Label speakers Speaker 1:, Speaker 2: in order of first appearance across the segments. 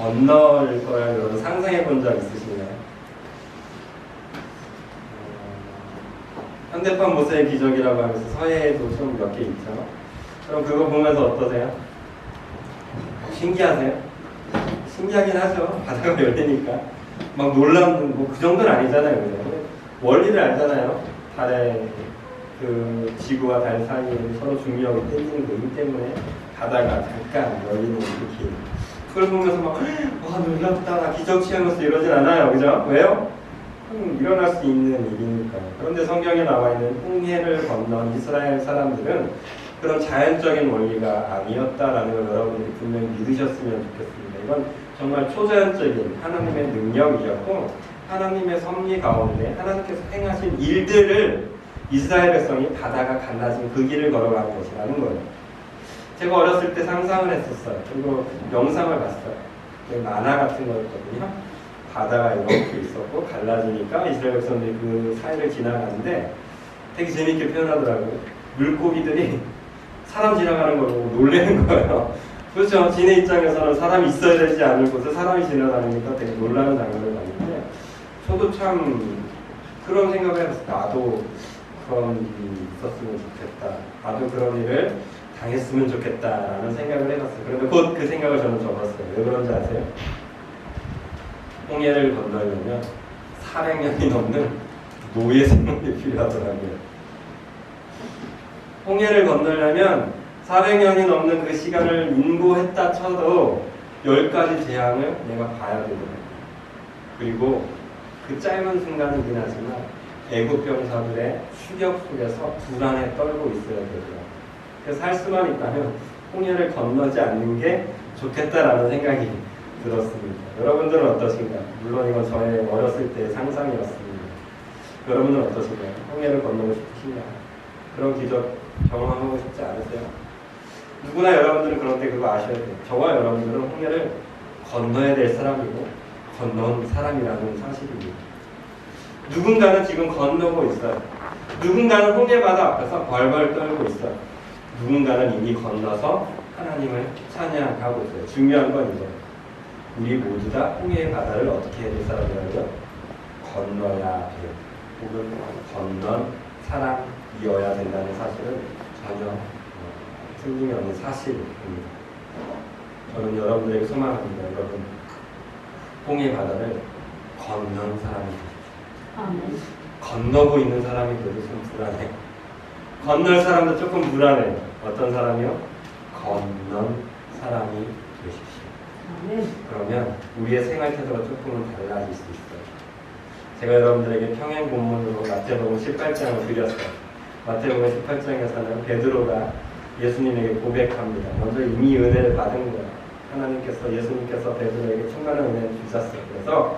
Speaker 1: 건널 거를 여러분 상상해 본 적 있으신가요? 현대판 모세의 기적이라고 하면서 서예에도 좀 몇 개 있죠. 그럼 그거 보면서 어떠세요? 신기하세요? 신기하긴 하죠. 바다가 열리니까. 막 놀라는, 뭐 그 정도는 아니잖아요. 그죠? 원리를 알잖아요. 달의 그 지구와 달 사이에 서로 중력이 땡기는 그 힘 때문에 바다가 잠깐 열리는 그 길. 그걸 보면서 막, 와, 놀랍다, 나 기적 취하면서 이러진 않아요. 그죠? 왜요? 일어날 수 있는 일이니까요. 그런데 성경에 나와 있는 홍해를 건넌 이스라엘 사람들은 그런 자연적인 원리가 아니었다라는 걸 여러분들이 분명히 믿으셨으면 좋겠습니다. 이건 정말 초자연적인 하나님의 능력이었고 하나님의 섭리 가운데 하나님께서 행하신 일들을 이스라엘 백성이 바다가 갈라진 그 길을 걸어가는 것이라는 거예요. 제가 어렸을 때 상상을 했었어요. 그리고 영상을 봤어요. 만화 같은 거였거든요. 바다가 이렇게 있었고 갈라지니까 이스라엘 백성들이 그 사이를 지나가는데 되게 재밌게 표현하더라고요. 물고기들이 사람 지나가는 걸 보고 놀래는 거예요. 그렇죠. 지네 입장에서는 사람이 있어야 되지 않을 곳에 사람이 지나다니니까 되게 놀라는 장면을 봤는데 저도 참 그런 생각을 해봤어요. 나도 그런 일이 있었으면 좋겠다. 나도 그런 일을 당했으면 좋겠다라는 생각을 해봤어요. 그런데 곧 그 생각을 저는 접었어요. 왜 그런지 아세요? 홍해를 건너려면 400년이 넘는 노예 생활이 필요하더라고요. 홍해를 건너려면 400년이 넘는 그 시간을 인고했다 쳐도 10가지 재앙을 내가 봐야 되거든요. 그리고 그 짧은 순간이긴 하지만 애국 병사들의 추격 속에서 불안에 떨고 있어야 되더라고요. 그래서 할 수만 있다면 홍해를 건너지 않는 게 좋겠다라는 생각이 들었습니다. 여러분들은 어떠신가요? 물론 이건 저의 어렸을 때의 상상이었습니다. 여러분은 어떠신가요? 홍해를 건너고 싶으신가요? 그런 기적 경험하고 싶지 않으세요? 누구나 여러분들은 그럴 때 그거 아셔야 돼요. 저와 여러분들은 홍해를 건너야 될 사람이고 건넌 사람이라는 사실입니다. 누군가는 지금 건너고 있어요. 누군가는 홍해 바다 앞에서 벌벌 떨고 있어요. 누군가는 이미 건너서 하나님을 찬양하고 있어요. 중요한 건 이제 우리 모두 다 홍해의 바다를 어떻게 해야 될 사람이라고요? 건너야 돼요. 혹은 건넌 사람이어야 된다는 사실은 전혀 틀림이 없는 사실입니다. 저는 여러분들에게 소망합니다. 여러분 홍해 바다를 건넌 사람이 되십시오. 건너고 있는 사람이 돼도 좀 불안해. 건널 사람도 조금 불안해요. 어떤 사람이요? 건넌 사람이 되십시오. 그러면 우리의 생활 태도가 조금은 달라질 수 있어요. 제가 여러분들에게 평행 본문으로 마태복음 18장을 드렸어요. 마태복음 18장에서는 베드로가 예수님에게 고백합니다. 먼저 이미 은혜를 받은 거예요. 예수님께서 베드로에게 충만한 은혜를 주셨어요. 그래서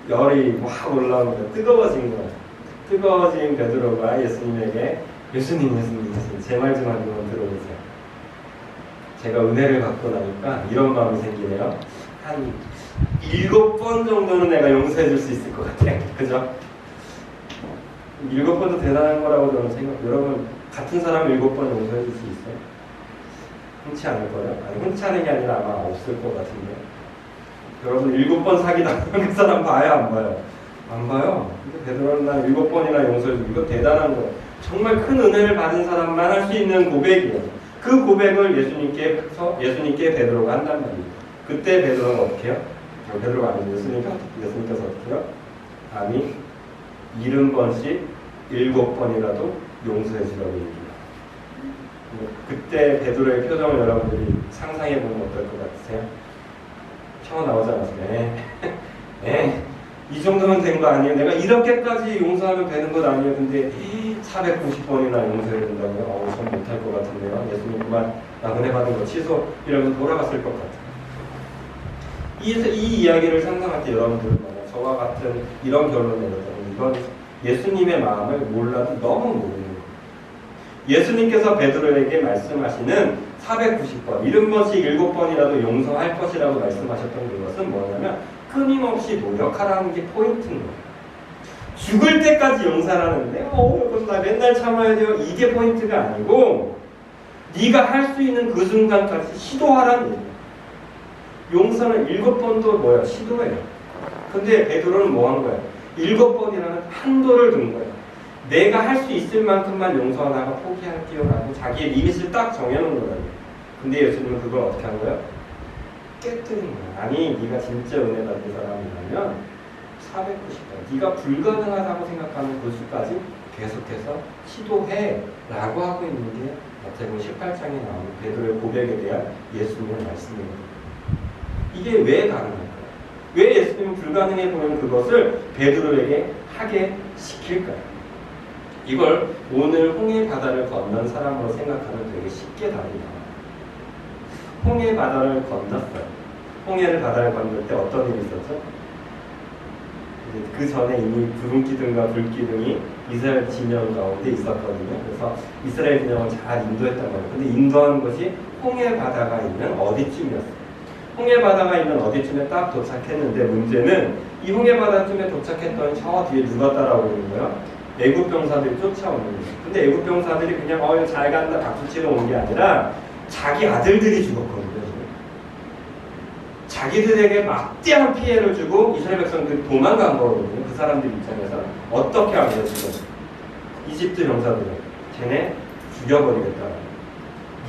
Speaker 1: 열이 확 올라오는 거예요. 뜨거워진 거예요. 뜨거워진 베드로가 예수님에게 예수님 제 말 좀 한번 들어보세요. 제가 은혜를 받고 나니까 이런 마음이 생기네요. 한 7번 정도는 내가 용서해 줄 수 있을 것 같아요. 그죠? 7번도 대단한 거라고 저는 여러분 같은 사람 7번 용서해 줄 수 있어요? 흔치 않을 거예요? 아니 흔치 않은 게 아니라 아마 없을 것 같은데 여러분 7번 사귀다 그 사람 봐요 안 봐요? 안 봐요. 근데 베드로는 난 7번이나 용서해 주고 이거 대단한 거예요. 정말 큰 은혜를 받은 사람만 할 수 있는 고백이에요. 그 고백을 예수님께 베드로가 한단 말이에요. 그때 베드로는 어떻게 해요? 베드로가 아니고 예수님께서 어떻게 해요? 감히 70번씩 7번이라도 용서해 주라고 얘기해요. 그때 베드로의 표정을 여러분들이 상상해 보면 어떨 것 같으세요? 튀어나오지 않았어요? 이 정도면 된 거 아니에요? 내가 이렇게까지 용서하면 되는 것 아니에요? 근데 490번이나 용서해야 된다고요? 전 못할 것 같은데요? 예수님 그만 나 은혜 받은 거 취소 이러면서 돌아갔을 것 같아요. 이 이야기를 상상할 때 여러분들은 저와 같은 이런 결론을 내렸다면 이건 예수님의 마음을 몰라도 너무 모르는 거예요. 예수님께서 베드로에게 말씀하시는 490번, 70번씩 7번이라도 용서할 것이라고 말씀하셨던 그것은 뭐냐면 끊임없이 노력하라는 게 포인트인 거예요. 죽을 때까지 용서하는데 그럼 나 맨날 참아야 돼요. 이게 포인트가 아니고 네가 할 수 있는 그 순간까지 시도하라는 얘기예요. 용서는 7번도 뭐야? 시도해요. 근데 베드로는 뭐 한 거야? 7번이라는 한도를 둔 거야. 내가 할 수 있을 만큼만 용서하다가 포기할게요라고 자기의 리밋을 딱 정해놓은 거야. 근데 예수님은 그걸 어떻게 한 거야? 깨뜨린 거야. 아니, 네가 진짜 은혜 받은 사람이라면 490번, 네가 불가능하다고 생각하는 그 수까지 계속해서 시도해 라고 하고 있는 게 마태복음 18장에 나오는 베드로의 고백에 대한 예수님의 말씀입니다. 이게 왜 가능할까요? 왜 예수님은 불가능해 보이는 그것을 베드로에게 하게 시킬까요? 이걸 오늘 홍해 바다를 건넌 사람으로 생각하면 되게 쉽게 답이 나와요. 홍해 바다를 건넜어요. 홍해를 바다를 건널 때 어떤 일이 있었죠? 그 전에 이미 구름기둥과 불기둥이 이스라엘 진영 가운데 있었거든요. 그래서 이스라엘 진영을 잘 인도했단 말이에요. 근데 인도한 것이 홍해 바다가 있는 어디쯤이었어요. 홍해 바다가 있는 어디쯤에 딱 도착했는데 문제는 이 홍해 바다쯤에 도착했더니 저 뒤에 누가 따라오는 거예요? 애국 병사들이 쫓아오는 거예요. 근데 애국 병사들이 그냥 잘 간다 박수 치러 온 게 아니라 자기 아들들이 죽었거든요. 자기들에게 막대한 피해를 주고 이스라엘 백성들이 도망간 거거든요. 그 사람들 입장에서 어떻게 하겠어요? 지금 이집트 병사들은 쟤네 죽여버리겠다.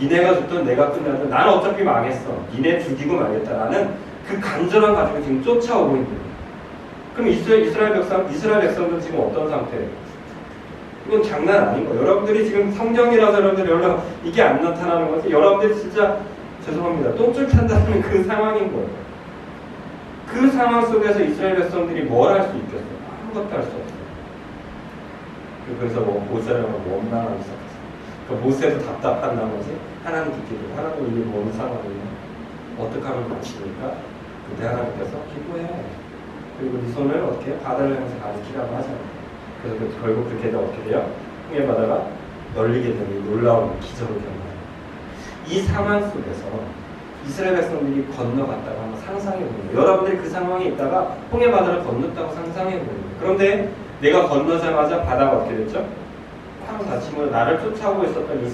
Speaker 1: 니네가 죽든 내가 끝나든 나는 어차피 망했어. 니네 죽이고 말겠다라는 그 간절함 가지고 지금 쫓아오고 있는 거예요. 그럼 이스라엘 백성들은 지금 어떤 상태예요? 이건 장난 아닌 거예요. 여러분들이 지금 성경이라서 여러분들이 이게 안 나타나는 거지. 여러분들이 진짜 죄송합니다. 똥줄 탄다는 그 상황인 거예요. 그 상황 속에서 이스라엘 백성들이 뭘 할 수 있겠어요? 아무것도 할 수 없어요. 그래서 모세를 원망하기 시작했어요. 그러니까 모세도 답답한 나머지 하나님 기도를 하나님 이게 뭔 상황이냐? 어떻게 하면 고치니까 그때 하나님께서 기도해. 그리고 네 손을 어떻게 바다를 향해서 가리키라고 하잖아요. 그래서 결국 그렇게 해서 어떻게 돼요? 홍해 바다가 열리게 되는 놀라운 기적을 경험해요. 이 상황 속에서 이스라엘 백성들이 건너갔다고 한번 상상해 보는 거예요. 여러분들이 그 상황에 있다가 홍해 바다를 건넜다고 상상해 보는 거예요. 그런데 내가 건너자마자 바다가 어떻게 됐죠? 꽉 닫히면 나를 쫓아오고 있었던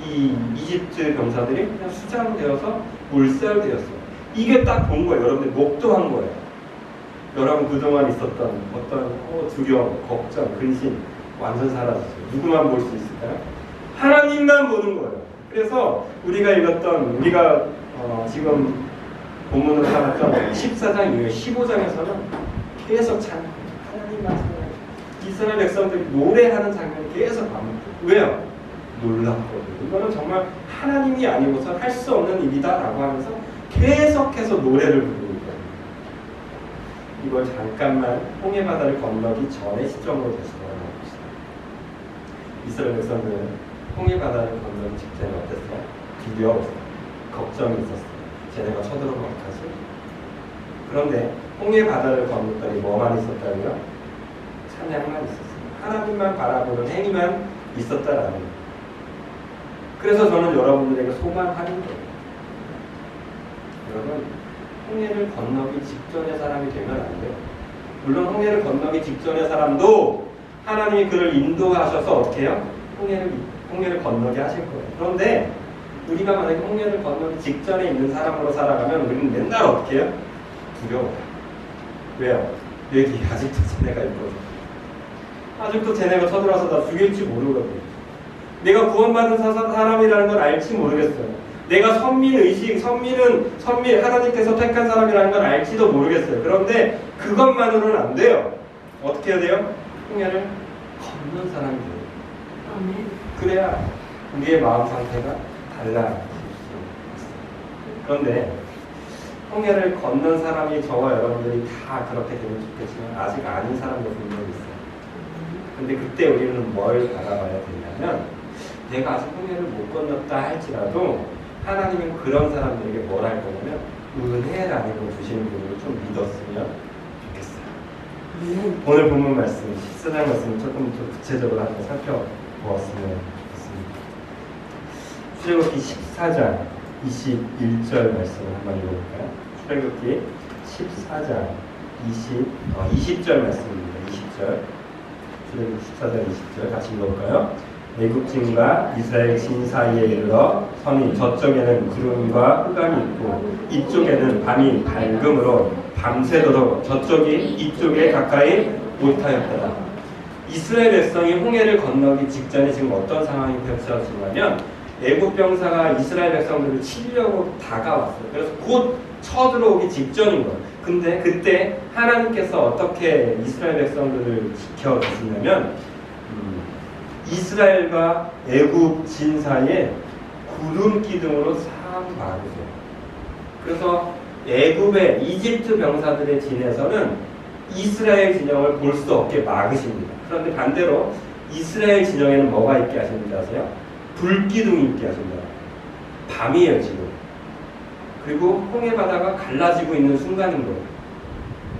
Speaker 1: 이 이집트 병사들이 그냥 수장되어서 몰살되었어요. 이게 딱 본 거예요. 여러분들이 목도한 거예요. 여러분 그동안 있었던 어떤 두려움, 걱정, 근심 완전 사라졌어요. 누구만 볼 수 있을까요? 하나님만 보는 거예요. 그래서 우리가 지금 본문으로 살았던 14장 이후에 15장에서는 계속 하나님만 찬양해요. 이스라엘 백성들이 노래하는 장면이 계속 반복돼요. 왜요? 놀랍거든요. 이거는 정말 하나님이 아니고서 할 수 없는 일이다라고 하면서 계속해서 노래를 부르는 거예요. 이걸 잠깐만 홍해 바다를 건너기 전의 시점으로 다시 돌아가봅시다. 이스라엘 백성들은 홍해 바다를 건너기 직전에 어땠어요? 두려웠어요. 걱정이 있었어요. 쟤네가 쳐들어오면 어떡하지? 그런데 홍해 바다를 건넜더니 뭐만 있었다고요? 찬양만 있었어요. 하나님만 바라보는 행위만 있었다라는 거예요. 그래서 저는 여러분들에게 소망하는 거예요. 여러분, 홍해를 건너기 직전의 사람이 되면 안 돼요. 물론 홍해를 건너기 직전의 사람도 하나님이 그를 인도하셔서 어떻게 해요? 홍해를 건너게 하실 거예요. 그런데 우리가 만약에 홍해를 건너기 직전에 있는 사람으로 살아가면 우리는 맨날 어떻게 해요? 두려워요. 왜요? 여기 아직도 쟤네가 있거든. 아직도 쟤네가 쳐들어와서 나 죽일지 모르거든. 내가 구원받은 사람이라는 걸 알지 모르겠어요. 내가 선민은 하나님께서 택한 사람이라는 걸 알지도 모르겠어요. 그런데 그것만으로는 안 돼요. 어떻게 해야 돼요? 홍해를 건넌 사람이 돼요.
Speaker 2: 아멘.
Speaker 1: 그래야 우리의 마음 상태가 달라질 수 있어요. 그런데 홍해를 건넌 사람이 저와 여러분들이 다 그렇게 되면 좋겠지만 아직 아닌 사람도 분명히 있어요. 근데 그때 우리는 뭘 바라봐야 되냐면 내가 아직 홍해를 못 건넜다 할지라도 하나님은 그런 사람들에게 뭘 할 거냐면 은혜라는 걸 주시는 분을 좀 믿었으면 좋겠어요. 오늘 본문 말씀, 14장 말씀을 조금 더 구체적으로 한번 살펴보았으면 좋겠습니다. 출애굽기 14장 21절 말씀을 한번 읽어볼까요? 출애굽기 14장 20절 말씀입니다. 20절. 출애굽기 14장 20절 같이 읽어볼까요? 애굽진과 이스라엘 진 사이에 이르러 서니 저쪽에는 구름과 흑암이 있고 이쪽에는 밤이 밝음으로 밤새도록 저쪽이 이쪽에 가까이 못하였더라. 이스라엘 백성이 홍해를 건너기 직전에 지금 어떤 상황이 펼쳐지냐면 애굽 병사가 이스라엘 백성들을 치려고 다가왔어요. 그래서 곧 쳐들어오기 직전인 거예요. 근데 그때 하나님께서 어떻게 이스라엘 백성들을 지켜주시냐면 이스라엘과 애굽 진 사이에 구름 기둥으로 싹 막으세요. 그래서 애굽의 이집트 병사들의 진에서는 이스라엘 진영을 볼 수 없게 막으십니다. 그런데 반대로 이스라엘 진영에는 뭐가 있게 하십니까? 아세요? 불기둥이 있게 하십니다. 밤이에요 지금. 그리고 홍해 바다가 갈라지고 있는 순간인 거예요.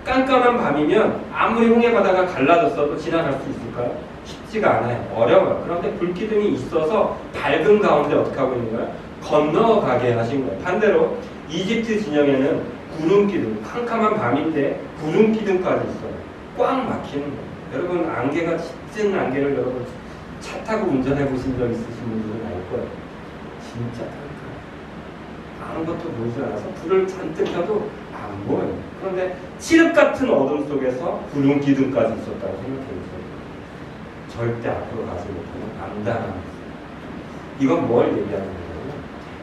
Speaker 1: 깜깜한 밤이면 아무리 홍해 바다가 갈라졌어도 지나갈 수 있을까요? 쉽지가 않아요. 어려워요. 그런데 불기둥이 있어서 밝은 가운데 어떻게 하고 있는 거예요? 건너가게 하신 거예요. 반대로 이집트 진영에는 구름기둥, 캄캄한 밤인데 구름기둥까지 있어요. 꽉 막히는 거예요. 여러분 안개가 짙은 안개를 여러분 차 타고 운전해 보신 적 있으신 분들은 알 거예요. 진짜 깜깜해요. 아무것도 보이지 않아서 불을 잔뜩 켜도 안 보여요. 그런데 칠흑 같은 어둠 속에서 구름 기둥까지 있었다고 생각해 보세요. 절대 앞으로 가지 못하는 암담한 모습. 이건 뭘 얘기하는 거예요?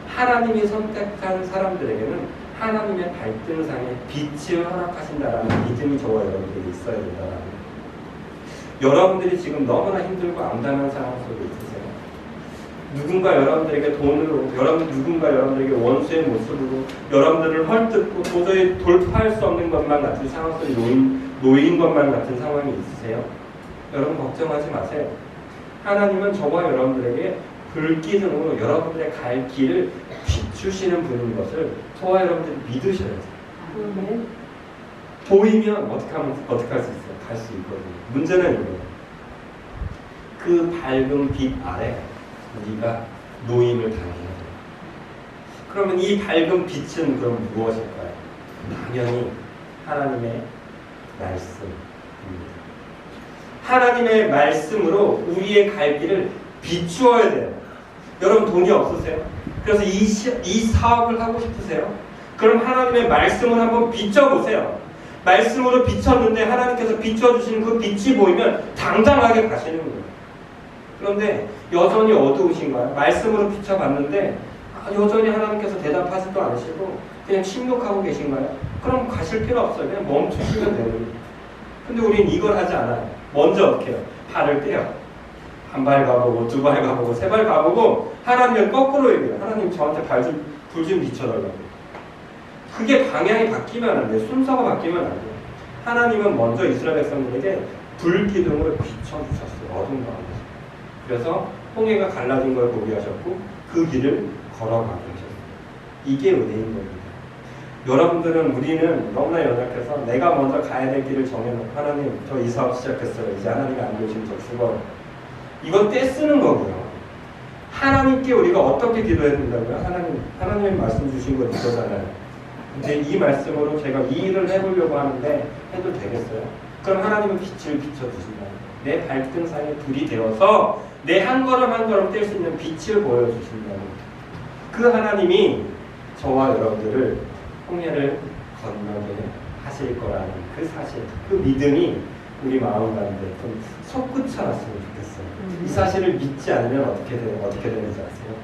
Speaker 1: 하나님이 선택한 사람들에게는 하나님의 발등상에 빛을 허락하신다라는 믿음이 저와 여러분들이 있어야 된다라는 거예요. 여러분들이 지금 너무나 힘들고 암담한 상황 속에 있으세요. 누군가 여러분들에게 돈으로, 누군가 여러분들에게 원수의 모습으로 여러분들을 헐뜯고 도저히 돌파할 수 없는 것만 같은 상황 속에 놓인 것만 같은 상황이 있으세요. 여러분 걱정하지 마세요. 하나님은 저와 여러분들에게 불기둥으로 여러분들의 갈 길을 비추시는 분인 것을 저와 여러분들이 믿으셔야 돼요. 보이면 어떻게 할 수 있어요? 갈 수 있거든요. 문제는 이거예요. 그 밝은 빛 아래 우리가 노임을 당해야 돼요. 그러면 이 밝은 빛은 그럼 무엇일까요? 당연히 하나님의 말씀입니다. 하나님의 말씀으로 우리의 갈 길을 비추어야 돼요. 여러분 돈이 없으세요? 그래서 이 사업을 하고 싶으세요? 그럼 하나님의 말씀을 한번 비춰보세요. 말씀으로 비쳤는데 하나님께서 비춰주시는 그 빛이 보이면 당당하게 가시는 거예요. 그런데 여전히 어두우신가요? 말씀으로 비춰봤는데 여전히 하나님께서 대답하지도 않으시고 그냥 침묵하고 계신가요? 그럼 가실 필요 없어요. 그냥 멈추시면 되는 거예요. 근데 우린 이걸 하지 않아요. 먼저 어떻게 해요? 발을 떼요. 한 발 가보고 두 발 가보고 세 발 가보고 하나님을 거꾸로 얘기해요. 하나님 저한테 불 좀 비춰달라고. 그게 방향이 바뀌면 안 돼요. 순서가 바뀌면 안 돼요. 하나님은 먼저 이스라엘 백성들에게 불기둥으로 비춰주셨어요. 어둠 가운데. 그래서 홍해가 갈라진 걸 보게 하셨고 그 길을 걸어가게 하셨어요. 이게 은혜인 겁니다. 여러분들은 우리는 너무나 연약해서 내가 먼저 가야 될 길을 정해놓고 하나님 저 이 사업 시작했어요. 이제 하나님이 안 계시면 저 죽어요. 이건 떼쓰는 거고요. 하나님께 우리가 어떻게 기도해야 된다고요? 하나님이 말씀 주신 거 이거잖아요. 근데 이 말씀으로 제가 이 일을 해보려고 하는데 해도 되겠어요? 그럼 하나님은 빛을 비춰주신다. 내 발등상에 불이 되어서 내 한 걸음 한 걸음 뗄 수 있는 빛을 보여주신다는 그 하나님이 저와 여러분들을 홍해를 건너게 하실 거라는 그 사실, 그 믿음이 우리 마음 가운데 좀 솟구쳐났으면 좋겠어요. 이 사실을 믿지 않으면 어떻게 되는지 아세요?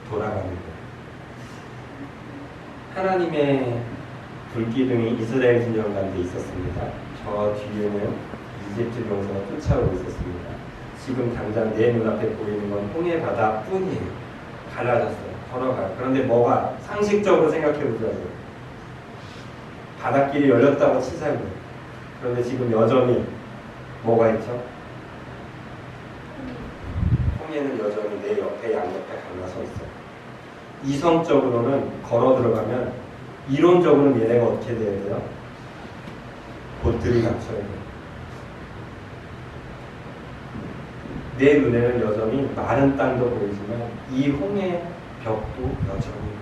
Speaker 1: 돌아가는 거예요. 하나님의 불기둥이 이스라엘 진영 가운데 있었습니다. 저 뒤에는 이집트 병사가 쫓아오고 있었습니다. 지금 당장 내 눈앞에 보이는 건 홍해 바다뿐이에요. 갈라졌어요. 걸어가요. 그런데 뭐가 상식적으로 생각해보자고요. 바닷길이 열렸다고 치자고요. 그런데 지금 여전히 뭐가 있죠? 홍해는 여전히 내 옆에 양옆에 갈라서 있어요. 이성적으로는 걸어 들어가면 이론적으로는 얘네가 어떻게 돼야 돼요? 곧 들이닥쳐야 돼요. 내 눈에는 여전히 마른 땅도 보이지만 이 홍해 벽도 여전히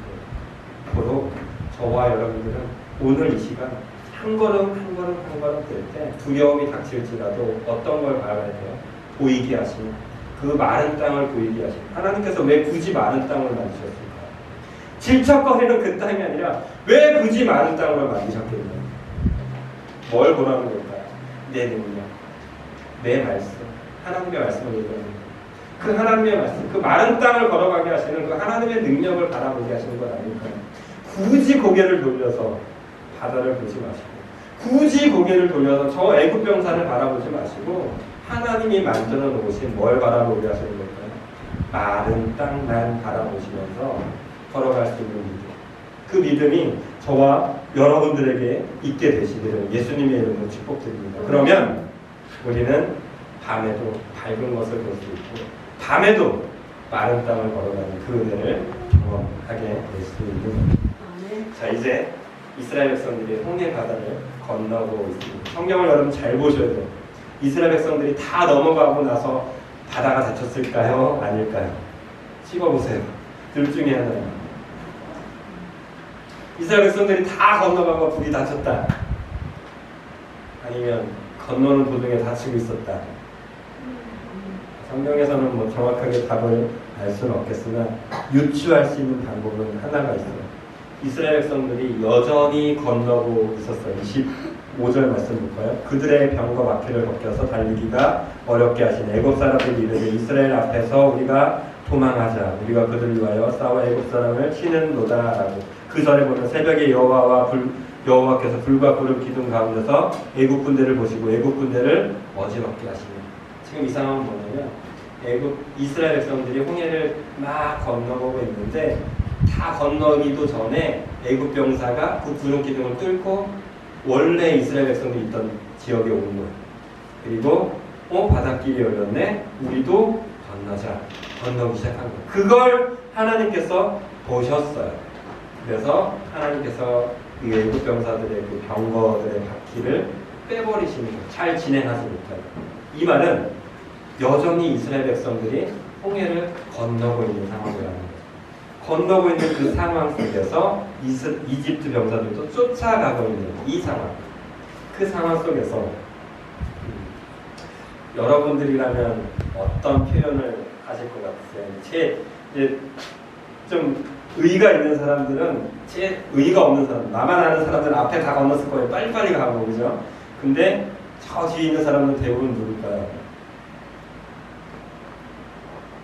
Speaker 1: 보여. 저와 여러분들은 오늘 이 시간 한 걸음 한 걸음 한 걸음 될 때 두려움이 닥칠지라도 어떤 걸 바라봐야 돼요? 보이게 하시는, 그 마른 땅을 보이게 하시는, 하나님께서 왜 굳이 마른 땅을 만드셨을까요? 질척거리는 그 땅이 아니라 왜 굳이 마른 땅을 만드셨겠나요? 뭘 보라는 걸까요? 내 능력, 내 말씀, 하나님의 말씀을 얘기하는 거예요. 그 하나님의 말씀, 그 마른 땅을 걸어가게 하시는 그 하나님의 능력을 바라보게 하시는 건 아닐까요? 굳이 고개를 돌려서 바다를 보지 마시고, 굳이 고개를 돌려서 저 애굽 병사를 바라보지 마시고, 하나님이 만들어 놓으신 뭘 바라보게 하시는 걸까요? 마른 땅만 바라보시면서 걸어갈 수 있는 믿음. 그 믿음이 저와 여러분들에게 있게 되시기를 예수님의 이름으로 축복드립니다. 그러면 우리는 밤에도 밝은 것을 볼 수 있고, 밤에도 마른 땅을 걸어가는 그 은혜를 경험하게 될 수 있는 겁니다. 자, 이제 이스라엘 백성들이 홍해 바다를 건너고 있습니다. 성경을 여러분 잘 보셔야 돼요. 이스라엘 백성들이 다 넘어가고 나서 바다가 닫혔을까요? 아닐까요? 찍어보세요. 둘 중에 하나예요. 이스라엘 백성들이 다 건너가고 불이 닫혔다. 아니면 건너는 도중에 다치고 있었다. 성경에서는 뭐 정확하게 답을 알 수는 없겠으나 유추할 수 있는 방법은 하나가 있어요. 이스라엘 백성들이 여전히 건너고 있었어요. 25절 말씀 볼까요? 그들의 병과 바퀴를 벗겨서 달리기가 어렵게 하신 애굽 사람들이 이르되 이스라엘 앞에서 우리가 도망하자. 우리가 그들을 위하여 싸워 애굽 사람을 치는노다라고. 그 절에 보면 새벽에 여호와께서 불과 구름 기둥 가운데서 애굽 군대를 보시고 애굽 군대를 어지럽게 하시니. 지금 이 상황은 뭐냐면 이스라엘 백성들이 홍해를 막 건너고 있는데 다 건너기도 전에 애굽 병사가 그 구름 기둥을 뚫고 원래 이스라엘 백성들이 있던 지역에 온 거예요. 그리고 바닷길이 열렸네. 우리도 건너자. 건너기 시작한 거예요. 그걸 하나님께서 보셨어요. 그래서 하나님께서 이 애굽 병사들의 그 병거들의 바퀴를 빼버리시는 거예요. 잘 진행하지 못하고. 이 말은 여전히 이스라엘 백성들이 홍해를 건너고 있는 상황이라는 거예요. 건너고 있는 그 상황 속에서 이집트 병사들도 쫓아가고 있는 이 상황. 그 상황 속에서 여러분들이라면 어떤 표현을 하실 것 같으세요? 좀 의의가 있는 사람들은 의의가 없는 사람, 나만 아는 사람들은 앞에 다 건넜을 거예요. 빨리빨리 가고, 그죠? 근데 저 뒤에 있는 사람은 대부분 누굴까요?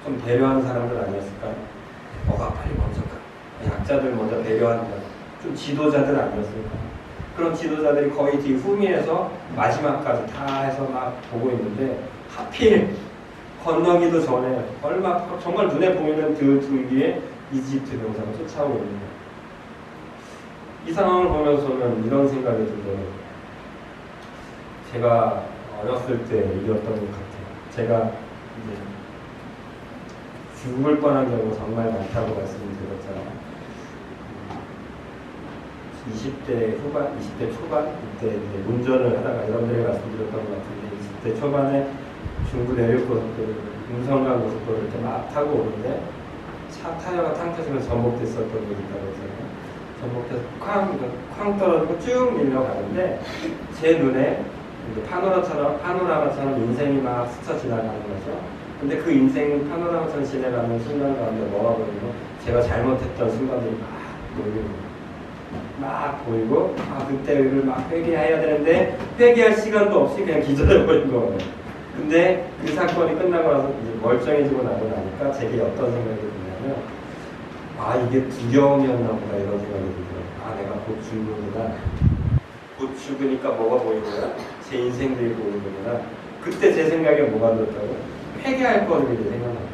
Speaker 1: 좀 배려하는 사람들 아니었을까요? 너가 빨리 먼저 가. 약자들 먼저 배려하는 사람. 좀 지도자들 아니었을까? 그런 지도자들이 거의 뒤 후미에서 마지막까지 다 해서 막 보고 있는데 하필 건너기도 전에 정말 눈에 보이는 그 줄기에 이집트 병사가 쫓아오고 있는 거예요. 이 상황을 보면서 저는 이런 생각이 들어요. 제가 어렸을 때 일이었던 것 같아요. 제가 이제 죽을 뻔한 경우 정말 많다고 말씀드렸잖아요. 20대 후반, 20대 초반 이때 이제 운전을 하다가 여러분들이 말씀드렸던 것 같은데 20대 초반에 중부 내륙고속도로, 음성강 고속도로 이렇게 막 타고 오는데 차 타이어가 탕 터지면 전복됐었던 일이 있다고 했잖아요. 전복돼서 쾅 떨어지고 쭉 밀려가는데 제 눈에 이제 파노라마처럼 인생이 막 스쳐 지나가는 거죠. 근데 그 인생 파노라마처럼 지나가는 순간 가운데 뭐가 보이고 제가 잘못했던 순간들이 막 보이고 그때를 막 회개해야 되는데 회개할 시간도 없이 그냥 기절해버린 거예요. 근데 그 사건이 끝나고 나서 이제 멀쩡해지고 나고 나니까 제게 어떤 생각이 드냐면 이게 두려움이었나 보다 이런 생각이 들더라고요. 내가 곧 죽는구나. 곧 죽으니까 뭐가 보이구나. 제 인생들이 보이는구나. 그때 제 생각에 뭐가 들었다고? 회개할 거리가 생각납니다.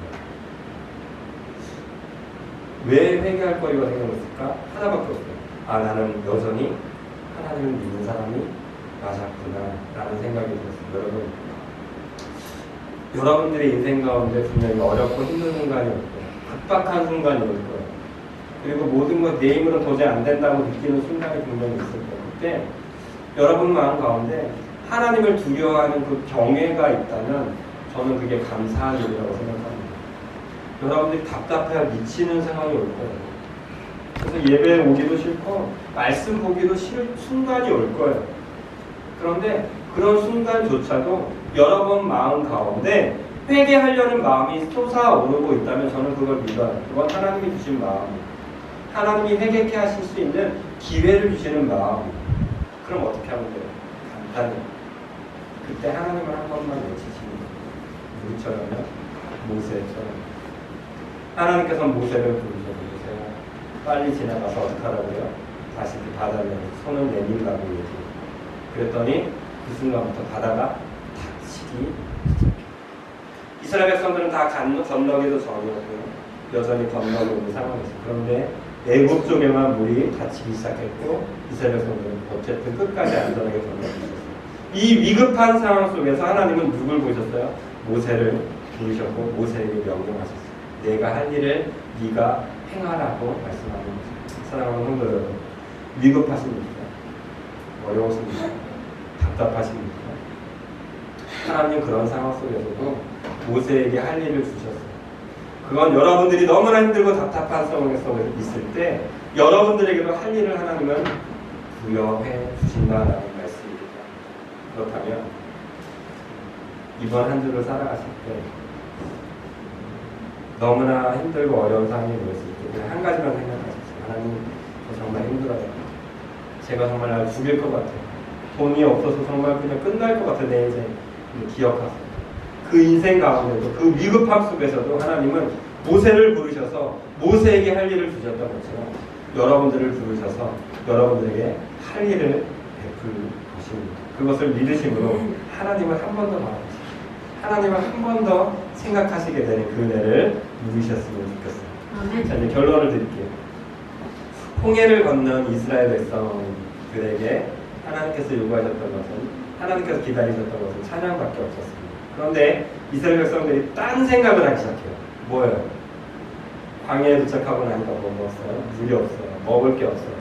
Speaker 1: 왜 회개할 거리가 생각났을까? 하나밖에 없어요. 나는 여전히 하나님을 믿는 사람이 맞았구나 라는 생각이 들었어요. 여러분들의 인생 가운데 분명히 어렵고 힘든 순간이 올 거예요. 급박한 순간이 올 거예요. 그리고 모든 것 내 힘으로는 도저히 안 된다고 느끼는 순간이 분명히 있을 거예요. 그때 여러분 마음 가운데 하나님을 두려워하는 그 경외가 있다면 저는 그게 감사한 일이라고 생각합니다. 여러분들이 답답해야 미치는 상황이 올 거예요. 그래서 예배 오기도 싫고 말씀 보기도 싫은 순간이 올 거예요. 그런데 그런 순간조차도 여러분 마음 가운데 회개하려는 마음이 솟아오르고 있다면 저는 그걸 믿어요. 그건 하나님이 주신 마음이에요. 하나님이 회개케 하실 수 있는 기회를 주시는 마음. 그럼 어떻게 하면 돼요? 간단해요. 그때 하나님을 한 번만 외치시면 돼요. 우리처럼요? 모세처럼. 하나님께서 모세를 부르셔서 모세야 빨리 지나가서 어떡하라고요? 다시 그 바다를 손을 내밀라고 얘기해요. 그랬더니 그 순간부터 바다가 닫히기 시작해요. 이스라엘 백성들은 다 건너기도 전이었고요. 여전히 건너고 있는 상황이었어요. 그런데 애굽 쪽에만 물이 닫히기 시작했고 이스라엘 백성들은 어쨌든 끝까지 안전하게 건너고 있었어요. 이 위급한 상황 속에서 하나님은 누굴 보셨어요? 모세를 부르셨고 모세에게 명령하셨어요. 내가 할 일을 네가 행하라고 말씀하는 거죠. 사랑하는 성도 여러분, 위급하십니까? 어려우십니까? 답답하십니까? 하나님 그런 상황 속에서도 모세에게 할 일을 주셨어요. 그건 여러분들이 너무나 힘들고 답답한 상황에 있을 때 여러분들에게도 할 일을 하나님은 부여해 주신다라는 말씀입니다. 그렇다면 이번 한 주를 살아가실 때 너무나 힘들고 어려운 상황이 놓였을 때 그냥 한 가지만 생각하십시오. 하나님, 저 정말 힘들어요. 제가 정말 죽일 것 같아요. 돈이 없어서 정말 그냥 끝날 것 같아요. 내 인생. 기억하세요. 그 인생 가운데도 그 위급함 속에서도 하나님은 모세를 부르셔서 모세에게 할 일을 주셨던 것처럼 여러분들을 부르셔서 여러분들에게 할 일을 베풀 것입니다. 그것을 믿으심으로 하나님을 한 번 더 바라보세요. 하나님을 한 번 더 생각하시게 되는 그 은혜를 누리셨으면 좋겠어요. 자, 이제 결론을 드릴게요. 홍해를 건넌 이스라엘 백성들에게 하나님께서 요구하셨던 것은, 하나님께서 기다리셨던 것은 찬양밖에 없었습니다. 그런데 이스라엘 백성들이 딴 생각을 하기 시작해요. 뭐예요? 광야에 도착하고 나니까 뭐 먹었어요? 물이 없어요. 먹을 게 없어요.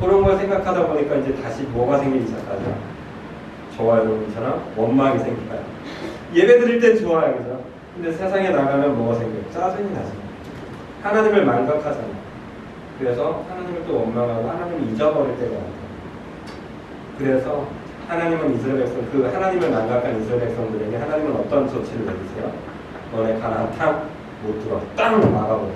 Speaker 1: 그런 걸 생각하다 보니까 이제 다시 뭐가 생기기 시작하죠? 저와 여러분처럼 원망이 생길까요? 예배 드릴 땐 좋아요, 그죠? 근데 세상에 나가면 뭐가 생겨요? 짜증이 나죠. 하나님을 망각하잖아요. 그래서 하나님을 또 원망하고 하나님을 잊어버릴 때가 많아요. 그래서 하나님은 이스라엘 백성, 그 하나님을 망각한 이스라엘 백성들에게 하나님은 어떤 조치를 내리세요? 너네 가나안 땅 못 들어와. 땅을 막아버려요.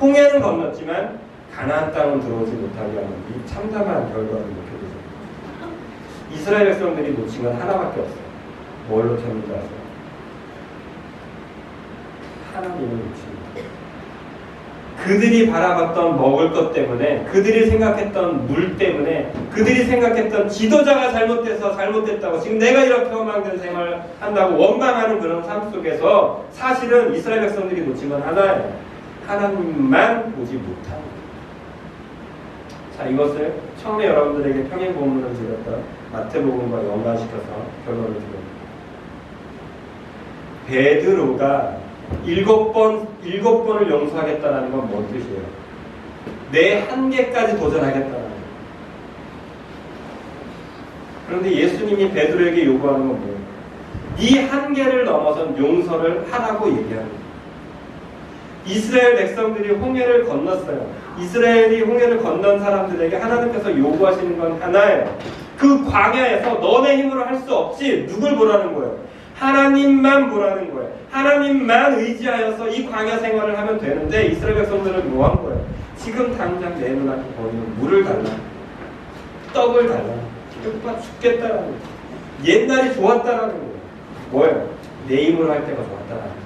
Speaker 1: 홍해는 건넜지만 가나안 땅은 들어오지 못하게 하는 이 참담한 결과를 놓게 되죠. 이스라엘 백성들이 놓친 건 하나밖에 없어요. 뭘 놓쳤는지 아세요? 하나님을 놓칩니다. 그들이 바라봤던 먹을 것 때문에, 그들이 생각했던 물 때문에, 그들이 생각했던 지도자가 잘못됐다고 지금 내가 이렇게 험악된 생활을 한다고 원망하는 그런 삶 속에서 사실은 이스라엘 백성들이 놓친 건 하나예요. 하나님만 보지 못합니다. 자, 이것을 처음에 여러분들에게 평행본문을 드렸던 마태복음과 연관시켜서 결론을 드립니다. 베드로가 7번을 용서하겠다는 건 뭔 뜻이에요? 내 한계까지 도전하겠다는 거예요. 그런데 예수님이 베드로에게 요구하는 건 뭐예요? 네 한계를 넘어선 용서를 하라고 얘기합니다. 이스라엘 백성들이 홍해를 건넜어요. 이스라엘이 홍해를 건넌 사람들에게 하나님께서 요구하시는 건 하나예요. 그 광야에서 너네 힘으로 할 수 없지. 누굴 보라는 거예요? 하나님만 보라는 거예요. 하나님만 의지하여서 이 광야 생활을 하면 되는데 이스라엘 백성들은 뭐 한 거예요? 지금 당장 내 눈앞에 보이는 물을 달라. 떡을 달라. 배고파 죽겠다라는 거예요. 옛날이 좋았다라는 거예요. 뭐예요? 내 힘으로 할 때가 좋았다라는 거예요.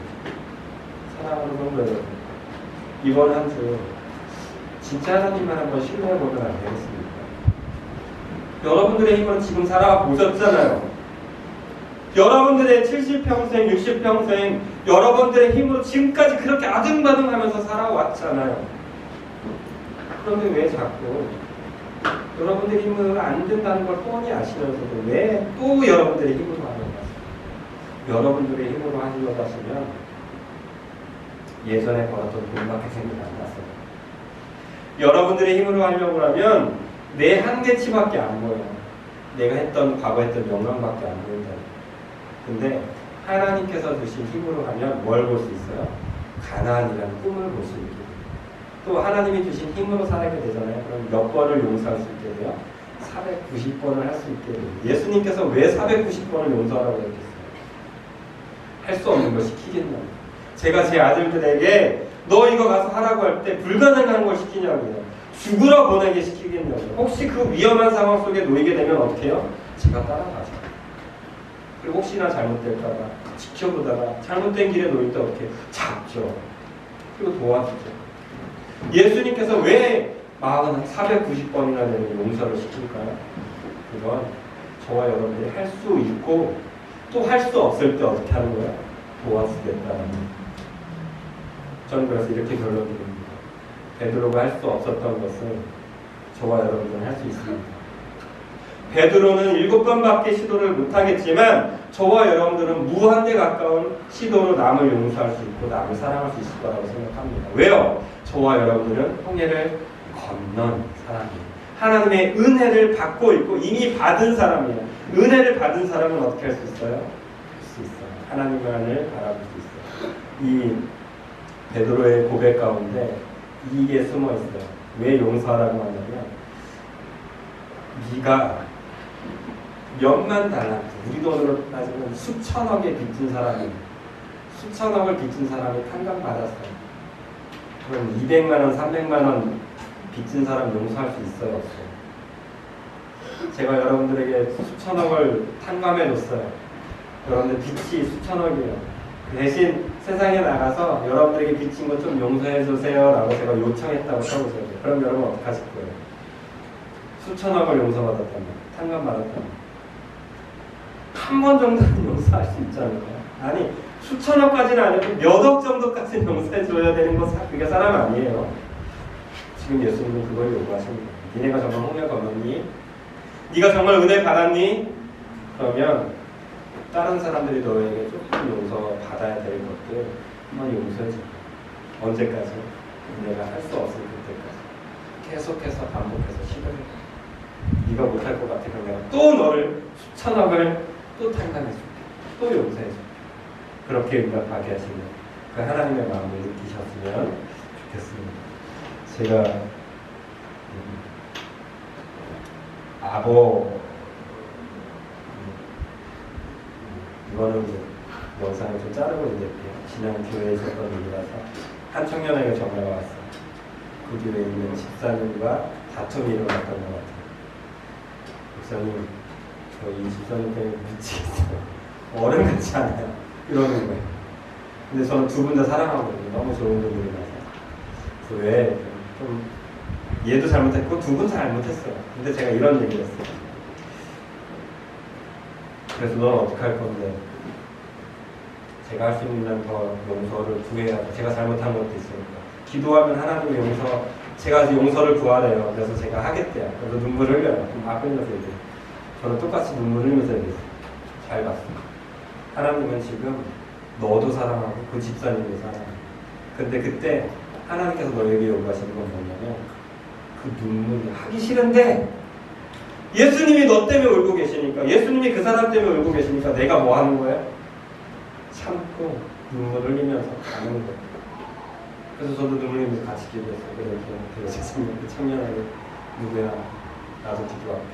Speaker 1: 사랑하는 성도 여러분, 이번 한 주 진짜 하나님만 한번 신뢰해보면 안 되겠습니까? 여러분들의 힘으로 지금 살아보셨잖아요. 여러분들의 70평생, 60평생 여러분들의 힘으로 지금까지 그렇게 아등바등하면서 살아왔잖아요. 그런데 왜 자꾸 여러분들의 힘으로 안 된다는 걸 뻔히 아시면서도 왜 또 여러분들의 힘으로 하려고 하세요? 여러분들의 힘으로 하시려고 하시면 예전에 벌었던 돈밖에 생각 안 났어요. 여러분들의 힘으로 하려고 하면 내 한계치밖에 안 보여요. 내가 과거 했던 영광밖에 안 보인다. 근데 하나님께서 주신 힘으로 하면 뭘 볼 수 있어요? 가나안이라는 꿈을 볼 수 있게 돼요. 또 하나님이 주신 힘으로 살게 되잖아요. 그럼 몇 번을 용서할 수 있게 돼요? 490번을 할 수 있게 돼요. 예수님께서 왜 490번을 용서하라고 했겠어요? 할 수 없는 걸 시키겠냐고요. 제가 제 아들들에게 너 이거 가서 하라고 할 때 불가능한 걸 시키냐고요. 죽으러 보내게 시키겠냐고요. 혹시 그 위험한 상황 속에 놓이게 되면 어떻게 해요? 제가 따라가죠. 그리고 혹시나 잘못될까봐 지켜보다가 잘못된 길에 놓일 때 어떻게 잡죠. 그리고 도와주죠. 예수님께서 왜 490번이나 되는 용서를 시킬까요? 그건 저와 여러분들이 할 수 있고 또 할 수 없을 때 어떻게 하는 거야? 도와주겠다는 거예요. 저는 그래서 이렇게 결론드립니다. 베드로가 할 수 없었던 것을 저와 여러분들은 할 수 있습니다. 베드로는 7번밖에 시도를 못하겠지만 저와 여러분들은 무한대 가까운 시도로 남을 용서할 수 있고 남을 사랑할 수 있을 거라고 생각합니다. 왜요? 저와 여러분들은 홍해를 건넌 사람이에요. 하나님의 은혜를 받고 있고 이미 받은 사람이에요. 은혜를 받은 사람은 어떻게 할 수 있어요? 할 수 있어요. 하나님만을 바라볼 수 있어요. 이 베드로의 고백 가운데 이게 숨어 있어요. 왜 용서하라고 하냐면 네가 몇만 달란트, 우리 돈으로 따지면 수천억에 빚진 사람이 수천억을 빚진 사람이 탕감받았어요. 그럼 200만 원, 300만 원 빚진 사람 용서할 수 있어요, 없어요? 제가 여러분들에게 수천억을 탕감해줬어요. 여러분들 빚이 수천억이에요. 그 대신 세상에 나가서 여러분들에게 빚진 것 좀 용서해주세요 라고 제가 요청했다고 쳐보세요. 그럼 여러분 어떡하실 거예요? 수천억을 용서받았다면, 탕감받았다면 한 번 정도는 용서할 수 있잖아요. 아니 수천억까지는 아니고 몇 억 정도까지는 용서해줘야 되는 거 그게 사람 아니에요. 지금 예수님은 그걸 요구하십니다. 니네가 정말 홍해 건넜니? 네가 정말 은혜 받았니? 그러면 다른 사람들이 너에게 조금 용서 받아야 될 것들 한번 용서해줘. 언제까지? 내가 할 수 없을 그때까지 계속해서 반복해서 시도해. 네가 못할 것 같아. 그럼 내가 또 너를 수천억을 또 탕감해줄게. 또 용서해줄게. 그렇게 응답하게 하시는 그 하나님의 마음을 느끼셨으면 좋겠습니다. 제가 이거는 영상을 좀 자르고 있는데요. 지난 교회에 있었던 일이라서 한 청년에게 전화가 왔어요. 그 교회에 있는 집사님과 다툼이 일어났던 것 같아요. 목사님, 저희 집사님 때문에 미치겠어요. 어른같지 않아요. 이러는 거예요. 근데 저는 두 분 다 사랑하거든요. 너무 좋은 분들이라서. 그 외에 좀 얘도 잘못했고 두 분 잘못했어요. 근데 제가 이런 얘기를 했어요. 그래서 넌 어떻게 할 건데? 제가 할 수 있는 더 용서를 구해야 돼. 제가 잘못한 것도 있으니까. 기도하면 하나님의 용서, 제가 용서를 구하래요. 그래서 제가 하겠대요. 그래서 눈물을 흘려요. 막 흘려서 이제. 저는 똑같이 눈물 흘리면서 얘기했어요. 잘 봤습니다. 하나님은 지금 너도 사랑하고 그 집사님도 사랑하고. 근데 그때 하나님께서 너에게 요구하시는 건 뭐냐면 그 눈물이 하기 싫은데 예수님이 너 때문에 울고 계시니까, 예수님이 그 사람 때문에 울고 계시니까 내가 뭐 하는 거야? 참고 눈물 흘리면서 가는 거야. 그래서 저도 눈물 흘리면서 같이 기도했어요. 그래서 예수님 그 청년에게 누구야? 나도 기도할게.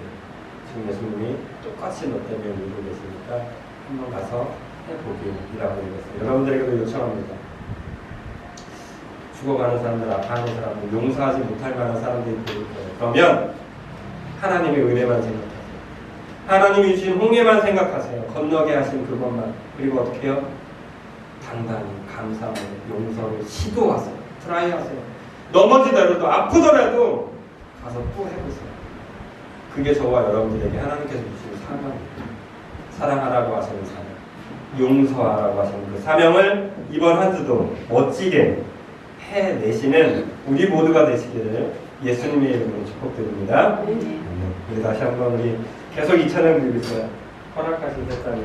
Speaker 1: 지금 예수님이 똑같이 너 때문에 울고 계시니까 한번 가서 해보기라고 얘기했어요. 여러분들에게도 요청합니다. 죽어가는 사람들, 아파하는 사람들, 용서하지 못할 만한 사람들이 보일 거예요. 그러면 하나님의 은혜만 생각하세요. 하나님이 주신 홍해만 생각하세요. 건너게 하신 그것만. 그리고 어떻게 해요? 당당히 감사하고 용서를 시도하세요. 트라이하세요. 넘어지더라도 아프더라도 가서 또 해보세요. 그게 저와 여러분들에게 하나님께서 주신 사명입니다. 사랑하라고 하시는 사명, 용서하라고 하시는 그 사명을 이번 한 주도 멋지게 해내시는 우리 모두가 되시기를 예수님의 이름으로 축복드립니다. 우리 다시 한번 우리 계속 이 찬양 드리고 있어요. 허락하신 세상에